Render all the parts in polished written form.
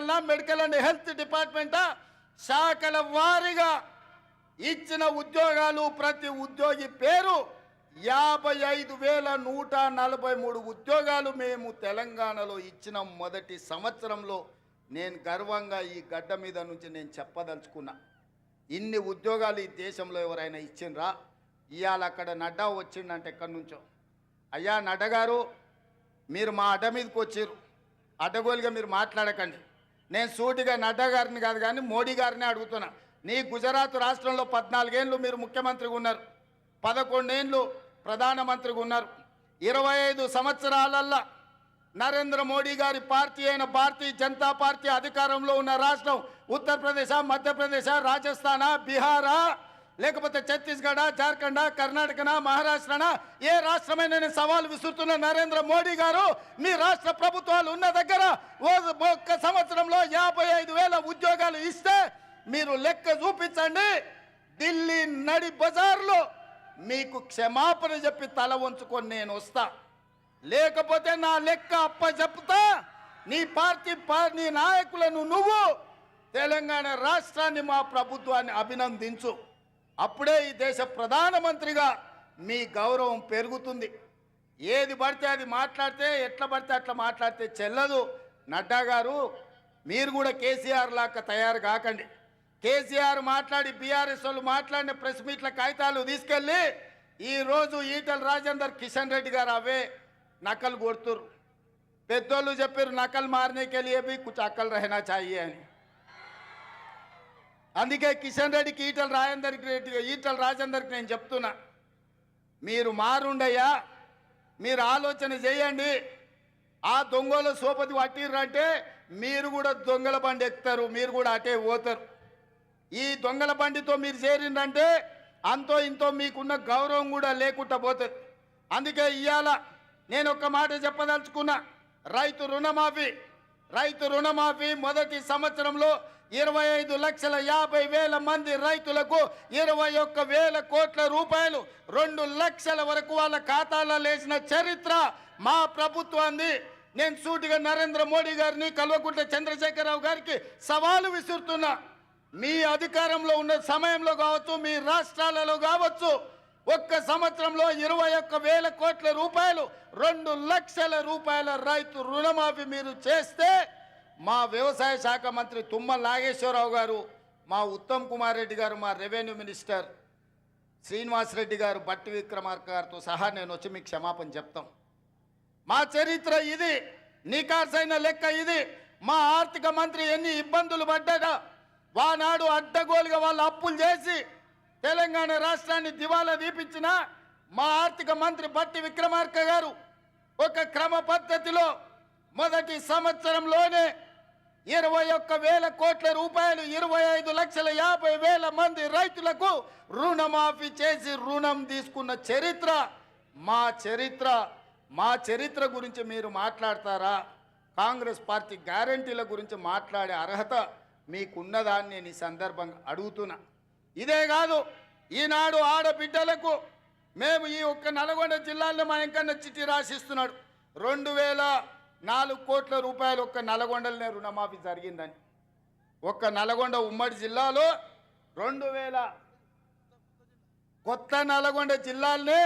డిపార్ట్మెంట్లన్నా medical and health డిపార్ట్మెంటా శాఖల వారీగా ఇచ్చిన ఉద్యోగాలు ప్రతి ఉద్యోగి పేరు 55,143 ఉద్యోగాలు మేము తెలంగాణలో ఇచ్చిన మొదటి సంవత్సరంలో నేను గర్వంగా ఈ గడ్డ మీద నుంచి నేను చెప్పదలుచుకున్నా. ఇన్ని ఉద్యోగాలు ఈ దేశంలో ఎవరైనా ఇచ్చిండ్రా? ఇవాళ అక్కడ నడ్డా వచ్చిండంటే ఎక్కడి నుంచో, అయ్యా నడ్డా గారు మీరు మా అడ్డ మీదకి వచ్చారు, అడ్డగోలుగా మీరు మాట్లాడకండి. నేను సూటిగా నడ్డా గారిని కాదు కానీ మోడీ గారిని అడుగుతున్నా. నీ గుజరాత్ రాష్ట్రంలో 14 ఏళ్ళు మీరు ముఖ్యమంత్రిగా ఉన్నారు, 11 ఏళ్ళు ప్రధానమంత్రిగా ఉన్నారు. 25 సంవత్సరాలల్లా నరేంద్ర మోడీ గారి పార్టీ అయిన భారతీయ జనతా పార్టీ అధికారంలో ఉన్న రాష్ట్రం ఉత్తరప్రదేశ్, మధ్యప్రదేశ్, రాజస్థాన్, బీహారా, లేకపోతే ఛత్తీస్గఢ, జార్ఖండ్, కర్ణాటక, మహారాష్ట్రనా, ఏ రాష్ట్రమైనా నేను సవాల్ విసురుతున్న నరేంద్ర మోడీ గారు మీ రాష్ట్ర ప్రభుత్వాలు ఉన్న దగ్గర ఒక్క సంవత్సరంలో 55,000 ఉద్యోగాలు ఇస్తే మీరు లెక్క చూపించండి. ఢిల్లీ నడి బజార్లో మీకు క్షమాపణ చెప్పి తల వంచుకొని నేను వస్తా, లేకపోతే నా లెక్క అప్ప చెప్తా. నీ పార్టీ నీ నాయకులను నువ్వు తెలంగాణ రాష్ట్రాన్ని మా ప్రభుత్వాన్ని అభినందించు. అప్పుడే ఈ దేశ ప్రధానమంత్రిగా మీ గౌరవం పెరుగుతుంది. ఏది పడితే అది మాట్లాడితే, ఎట్లా పడితే అట్లా మాట్లాడితే చెల్లదు. నడ్డా గారు మీరు కూడా కేసీఆర్ లాగా తయారు కాకండి. కేసీఆర్ మాట్లాడి బీఆర్ఎస్ వాళ్ళు మాట్లాడిన ప్రెస్ మీట్ల కాగితాలు తీసుకెళ్ళి ఈరోజు ఈటల రాజేందర్, కిషన్ రెడ్డి గారు అవే నకలు కొడుతురు. పెద్దోళ్ళు చెప్పారు నకలు మారనేకి వెళ్ళి भी कुछ अकल रहना चाहिए అని. అందుకే కిషన్ రెడ్డికి ఈటల రాజేందర్కి నేను చెప్తున్నా, మీరు మారుండయ్యా, మీరు ఆలోచన చేయండి. ఆ దొంగలు సోపతి పట్టిర్రంటే మీరు కూడా దొంగల బండి ఎక్కుతారు, మీరు కూడా అటే పోతారు. ఈ దొంగల బండితో మీరు చేరిందంటే అంతో ఇంతో మీకున్న గౌరవం కూడా లేకుండా పోతుంది. అందుకే ఇవాళ నేను ఒక్క మాట చెప్పదలుచుకున్నా. రైతు రుణమాఫీ మొదటి సంవత్సరంలో 25,50,000 మంది రైతులకు 21,000 కోట్ల రూపాయలు 2 లక్షల వరకు వాళ్ళ ఖాతాలో వేసిన చరిత్ర మా ప్రభుత్వాన్ని. నేను సూటిగా నరేంద్ర మోడీ గారిని, కల్వకుంట్ల చంద్రశేఖరరావు గారికి సవాలు విసురుతున్నా. మీ అధికారంలో ఉన్న సమయంలో కావచ్చు, మీ రాష్ట్రాలలో కావచ్చు, ఒక్క సంవత్సరంలో 21,000 కోట్ల రూపాయలు 2 లక్షల రూపాయల రైతు రుణమాఫీ మీరు చేస్తే మా వ్యవసాయ శాఖ మంత్రి తుమ్మల నాగేశ్వరరావు గారు, మా ఉత్తమ్ కుమార్ రెడ్డి గారు, మా రెవెన్యూ మినిస్టర్ శ్రీనివాసరెడ్డి గారు, బట్టి విక్రమార్క గారితో సహా నేను వచ్చి మీకు క్షమాపణ చెప్తాం. మా చరిత్ర ఇది, నికార్సైన లెక్క ఇది. మా ఆర్థిక మంత్రి ఎన్ని ఇబ్బందులు పడ్డా వానాడు అడ్డగోలుగా వాళ్ళు అప్పులు చేసి తెలంగాణ రాష్ట్రాన్ని దివాలా తీపించిన మా ఆర్థిక మంత్రి బట్టి విక్రమార్క గారు ఒక క్రమ పద్ధతిలో మొదటి సంవత్సరంలోనే 21,000 కోట్ల రూపాయలు 25,50,000 మంది రైతులకు రుణమాఫీ చేసి రుణం తీసుకున్న చరిత్ర మా చరిత్ర గురించి మీరు మాట్లాడతారా? కాంగ్రెస్ పార్టీ గ్యారంటీల గురించి మాట్లాడే అర్హత మీకున్నదాన్ని నేను ఈ సందర్భంగా అడుగుతున్నా. ఇదే కాదు, ఈనాడు ఆడబిడ్డలకు మేము ఈ ఒక్క నల్గొండ జిల్లాలో మా ఎంకన్న చిట్టి రాసిస్తున్నాడు 2,004 కోట్ల రూపాయలు ఒక్క నల్గొండలనే రుణమాఫీ జరిగిందని. ఒక్క నల్గొండ ఉమ్మడి జిల్లాలో 2,000 కొత్త నల్గొండ జిల్లాలనే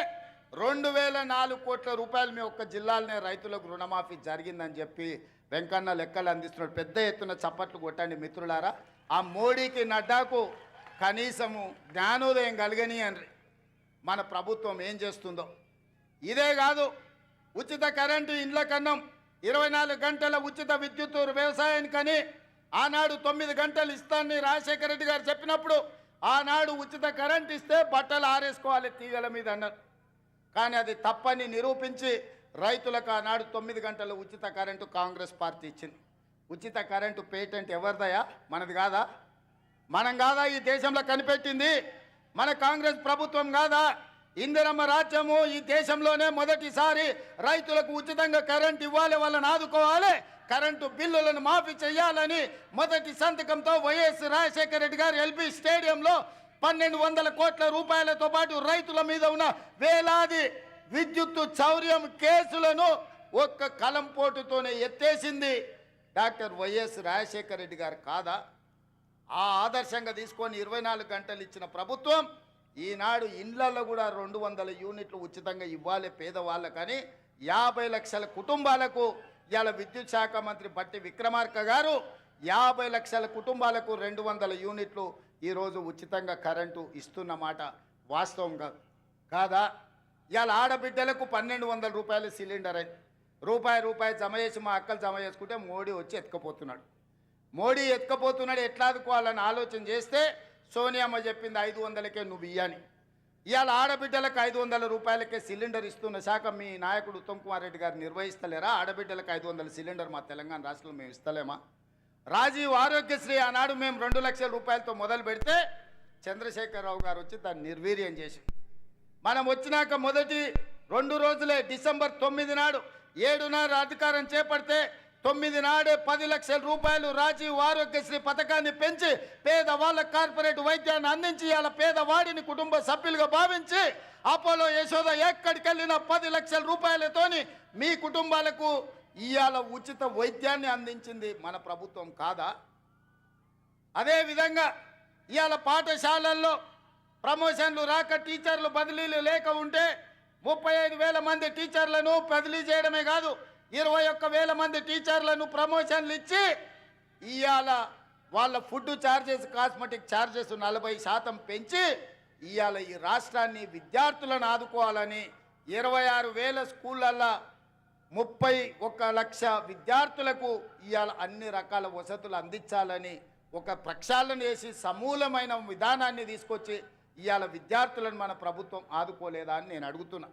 2,004 కోట్ల రూపాయలు మీ ఒక్క జిల్లాలనే రైతులకు రుణమాఫీ జరిగిందని చెప్పి వెంకన్న లెక్కలు అందిస్తున్నాడు. పెద్ద ఎత్తున చప్పట్లు కొట్టండి మిత్రులారా. ఆ మోడీకి, నడ్డాకు కనీసము జ్ఞానోదయం కలిగని అని మన ప్రభుత్వం ఏం చేస్తుందో. ఇదే కాదు, ఉచిత కరెంటు, ఇండ్ల కన్నం, 24 గంటల ఉచిత విద్యుత్ వ్యవసాయానికని ఆనాడు 9 గంటలు ఇస్తానని రాజశేఖర రెడ్డి గారు చెప్పినప్పుడు ఆనాడు ఉచిత కరెంట్ ఇస్తే బట్టలు ఆరేసుకోవాలి తీగల మీద అన్నారు. కానీ అది తప్పని నిరూపించి రైతులకు ఆనాడు 9 గంటల ఉచిత కరెంటు కాంగ్రెస్ పార్టీ ఇచ్చింది. ఉచిత కరెంటు పేటెంట్ ఎవరిదయా? మనది కాదా? మనం కాదా ఈ దేశంలో కనిపెట్టింది? మన కాంగ్రెస్ ప్రభుత్వం కాదా? ఇందిరమ్మ రాజ్యము ఈ దేశంలోనే మొదటిసారి రైతులకు ఉచితంగా కరెంట్ ఇవ్వాలి, వాళ్ళని ఆదుకోవాలి, కరెంటు బిల్లులను మాఫీ చేయాలని మొదటి సంతకంతో వైఎస్ రాజశేఖర రెడ్డి గారు ఎల్బీ స్టేడియంలో 1,200 కోట్ల రూపాయలతో పాటు రైతుల మీద ఉన్న వేలాది విద్యుత్తు చౌర్యం కేసులను ఒక్క కలంపోటుతోనే ఎత్తేసింది. డాక్టర్ వైఎస్ రాజశేఖర రెడ్డి గారు కాదా? ఆ ఆదర్శంగా తీసుకొని 24 గంటలు ఇచ్చిన ప్రభుత్వం ఈనాడు ఇండ్లలో కూడా 200 యూనిట్లు ఉచితంగా ఇవ్వాలి పేదవాళ్ళకని 50 లక్షల కుటుంబాలకు ఇవాళ విద్యుత్ శాఖ మంత్రి బట్టి విక్రమార్క గారు 50 లక్షల కుటుంబాలకు 200 యూనిట్లు ఈరోజు ఉచితంగా కరెంటు ఇస్తున్నమాట వాస్తవంగా కాదా? ఇవాళ ఆడబిడ్డలకు 1200 రూపాయల సిలిండర్ అయింది. రూపాయి జమ చేసి మా అక్కలు జమ చేసుకుంటే మోడీ వచ్చి ఎత్తుకపోతున్నాడు. మోడీ ఎత్తుకపోతున్నాడు, ఎట్లా ఆదుకోవాలని ఆలోచన చేస్తే సోనియమ్మ చెప్పింది 500కే నువ్వు ఇయ్యని. ఇవాళ ఆడబిడ్డలకు 500 రూపాయలకే సిలిండర్ ఇస్తున్న శాఖ మీ నాయకుడు ఉత్తమ్ కుమార్ రెడ్డి గారు నిర్వహిస్తలేరా? ఆడబిడ్డలకు 500 సిలిండర్ మా తెలంగాణ రాష్ట్రంలో మేము ఇస్తలేమా? రాజీవ్ ఆరోగ్యశ్రీ ఆనాడు మేము 2 లక్షల రూపాయలతో మొదలు పెడితే చంద్రశేఖరరావు గారు వచ్చి దాన్ని నిర్వీర్యం చేసి మనం వచ్చినాక మొదటి 2 రోజులే డిసెంబర్ 9 నాడు 7 అధికారం చేపడితే 9 నాడే 10 లక్షల రూపాయలు రాజీవ్ ఆరోగ్యశ్రీ పథకాన్ని పెంచి పేదవాళ్ళ కార్పొరేట్ వైద్యాన్ని అందించి ఇవాళ పేదవాడిని కుటుంబ సభ్యులుగా భావించి అపోలో యశోద ఎక్కడికి వెళ్ళిన 10 లక్షల రూపాయలతోని మీ కుటుంబాలకు ఇవాళ ఉచిత వైద్యాన్ని అందించింది మన ప్రభుత్వం కాదా? అదేవిధంగా ఇవాళ పాఠశాలల్లో ప్రమోషన్లు రాక టీచర్లు బదిలీలు లేక ఉంటే 35,000 మంది టీచర్లను బదిలీ చేయడమే కాదు 21,000 మంది టీచర్లను ప్రమోషన్లు ఇచ్చి ఇవాళ వాళ్ళ ఫుడ్ ఛార్జెస్ కాస్మెటిక్ ఛార్జెస్ 40% పెంచి ఇవాళ ఈ రాష్ట్రాన్ని విద్యార్థులను ఆదుకోవాలని 26,000 స్కూళ్ళల్లో 31 లక్ష విద్యార్థులకు ఇవాళ అన్ని రకాల వసతులు అందించాలని ఒక ప్రక్షాళన చేసి సమూలమైన విధానాన్ని తీసుకొచ్చి ఇవాళ విద్యార్థులను మన ప్రభుత్వం ఆదుకోలేదా అని నేను అడుగుతున్నా.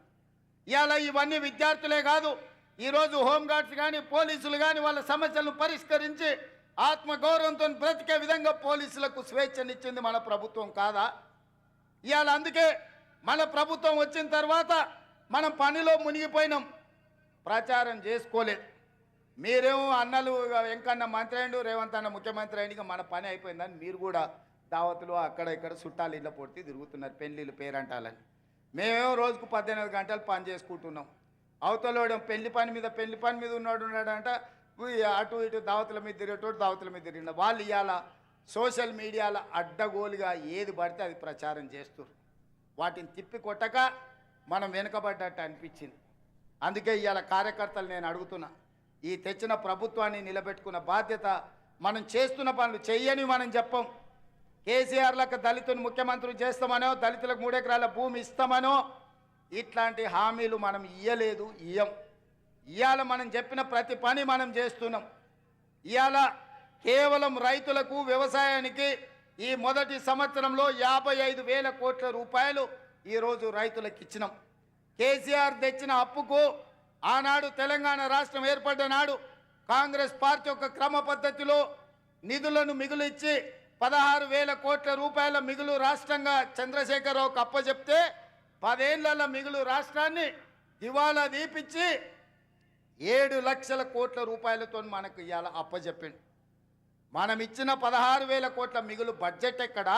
ఇవాళ ఇవన్నీ విద్యార్థులే కాదు, ఈరోజు హోంగార్డ్స్ కానీ పోలీసులు కానీ వాళ్ళ సమస్యలను పరిష్కరించి ఆత్మగౌరవంతో బ్రతికే విధంగా పోలీసులకు స్వేచ్ఛనిచ్చింది మన ప్రభుత్వం కాదా? ఇవాళ అందుకే మన ప్రభుత్వం వచ్చిన తర్వాత మనం పనిలో మునిగిపోయినాం, ప్రచారం చేసుకోలేదు. మీరేమో అన్నలు వెంకన్న మంత్రి అయ్యిండు, రేవంత్ అన్న ముఖ్యమంత్రి అయ్యింది, మన పని అయిపోయిందని మీరు కూడా దావతులు అక్కడ ఇక్కడ చుట్టాలు ఇళ్ళ పొట్టి తిరుగుతున్నారు పెళ్ళిళ్ళు పేరంటాలని. మేమేమో రోజుకు 18 గంటలు పని చేసుకుంటున్నాం. అవతలోడం పెళ్లి పని మీద ఉన్నాడంట, అటు ఇటు దావతుల మీద తిరిగేటోడు దావతుల మీద తిరిగిన వాళ్ళు ఇవాళ సోషల్ మీడియాలో అడ్డగోలుగా ఏది పడితే అది ప్రచారం చేస్తారు. వాటిని తిప్పి కొట్టక మనం వెనుకబడ్డట్టు అనిపించింది. అందుకే ఇవాళ కార్యకర్తలు నేను అడుగుతున్నా, ఈ తెచ్చిన ప్రభుత్వాన్ని నిలబెట్టుకున్న బాధ్యత మనం చేస్తున్న పనులు చెయ్యని మనం చెప్పం. కేసీఆర్లకు దళితుని ముఖ్యమంత్రి చేస్తామనో దళితులకు 3 ఎకరాల భూమి ఇస్తామనో ఇట్లాంటి హామీలు మనం ఇయ్యలేదు, ఇవాళ మనం చెప్పిన ప్రతి పని మనం చేస్తున్నాం. ఇవాళ కేవలం రైతులకు వ్యవసాయానికి ఈ మొదటి సంవత్సరంలో 55,000 కోట్ల రూపాయలు ఈరోజు రైతులకు ఇచ్చినాం. కేసీఆర్ తెచ్చిన అప్పుకు ఆనాడు తెలంగాణ రాష్ట్రం ఏర్పడ్డ నాడు కాంగ్రెస్ పార్టీ ఒక క్రమ పద్ధతిలో నిధులను మిగులిచ్చి 16,000 కోట్ల రూపాయల మిగులు రాష్ట్రంగా చంద్రశేఖరరావుకు అప్పచెప్తే 10 ఏళ్ల మిగులు రాష్ట్రాన్ని దివాలా దీపించి 7 లక్షల కోట్ల రూపాయలతో మనకు ఇవాళ అప్పచెప్పిండు. మనం ఇచ్చిన 16,000 కోట్ల మిగులు బడ్జెట్ ఎక్కడ?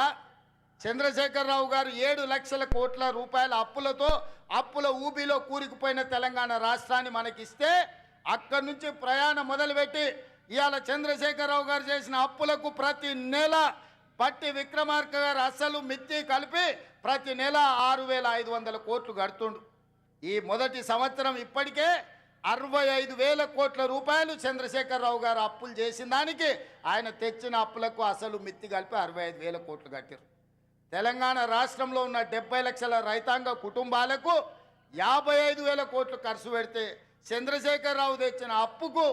చంద్రశేఖరరావు గారు 7 లక్షల కోట్ల రూపాయల అప్పులతో అప్పుల ఊబిలో కూరుకుపోయిన తెలంగాణ రాష్ట్రాన్ని మనకిస్తే అక్కడి నుంచి ప్రయాణం మొదలుపెట్టి ఇవాళ చంద్రశేఖరరావు గారు చేసిన అప్పులకు ప్రతి నెల బట్టి విక్రమార్క గారు అసలు మిత్తి కలిపి ప్రతి నెల 6,500 కోట్లు కడుతుండు. ఈ మొదటి సంవత్సరం ఇప్పటికే 65,000 కోట్ల రూపాయలు చంద్రశేఖరరావు గారు అప్పులు చేసిన దానికి ఆయన తెచ్చిన అప్పులకు అసలు మిత్తి కలిపి 65,000 కోట్లు కట్టారు. తెలంగాణ రాష్ట్రంలో ఉన్న 70 లక్షల రైతాంగ కుటుంబాలకు 55,000 కోట్లు ఖర్చు పెడితే చంద్రశేఖరరావు తెచ్చిన అప్పుకు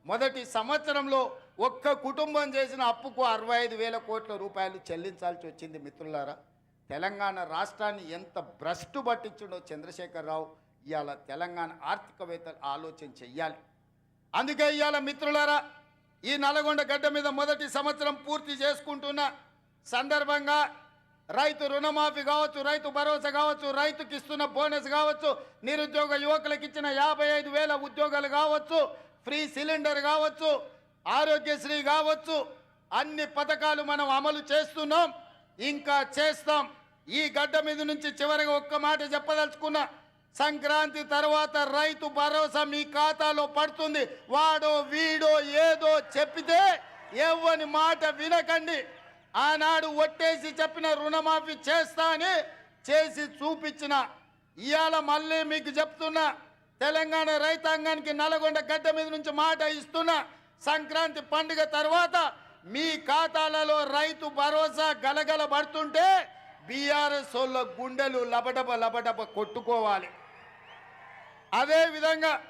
మొదటి సంవత్సరంలో ఒక్క కుటుంబం చేసిన అప్పుకు 65,000 కోట్ల రూపాయలు చెల్లించాల్సి వచ్చింది. మిత్రులారా, తెలంగాణ రాష్ట్రాన్ని ఎంత భ్రష్టు పట్టించిండో చంద్రశేఖరరావు ఇవాళ తెలంగాణ ఆర్థికవేత్తలు ఆలోచన చెయ్యాలి. అందుకే ఇవాళ మిత్రులారా, ఈ నల్గొండ గడ్డ మీద మొదటి సంవత్సరం పూర్తి చేసుకుంటున్న సందర్భంగా రైతు రుణమాఫీ కావచ్చు, రైతు భరోసా కావచ్చు, రైతుకి ఇస్తున్న బోనస్ కావచ్చు, నిరుద్యోగ యువకులకు ఇచ్చిన 55,000 ఉద్యోగాలు కావచ్చు, ఫ్రీ సిలిండర్ కావచ్చు, ఆరోగ్యశ్రీ కావచ్చు, అన్ని పథకాలు మనం అమలు చేస్తున్నాం, ఇంకా చేస్తాం. ఈ గడ్డ మీద నుంచి చివరిగా ఒక్క మాట చెప్పదలుచుకున్నా, సంక్రాంతి తర్వాత రైతు భరోసా మీ ఖాతాలో పడుతుంది. వాడో వీడో ఏదో చెప్పితే ఎవ్వని మాట వినకండి. ఆనాడు ఒట్టేసి చెప్పిన రుణమాఫీ చేస్తా అని చేసి చూపించిన. ఇవాళ మళ్ళీ మీకు చెప్తున్నా, తెలంగాణ రైతాంగానికి నల్గొండ గడ్డ మీద నుంచి మాట ఇస్తున్నా, సంక్రాంతి పండుగ తర్వాత మీ ఖాతాలలో రైతు భరోసా గలగల పడుతుంటే బీఆర్ఎస్ వాళ్ళ గుండెలు లబడబ లబడబ కొట్టుకోవాలి. అదే విధంగా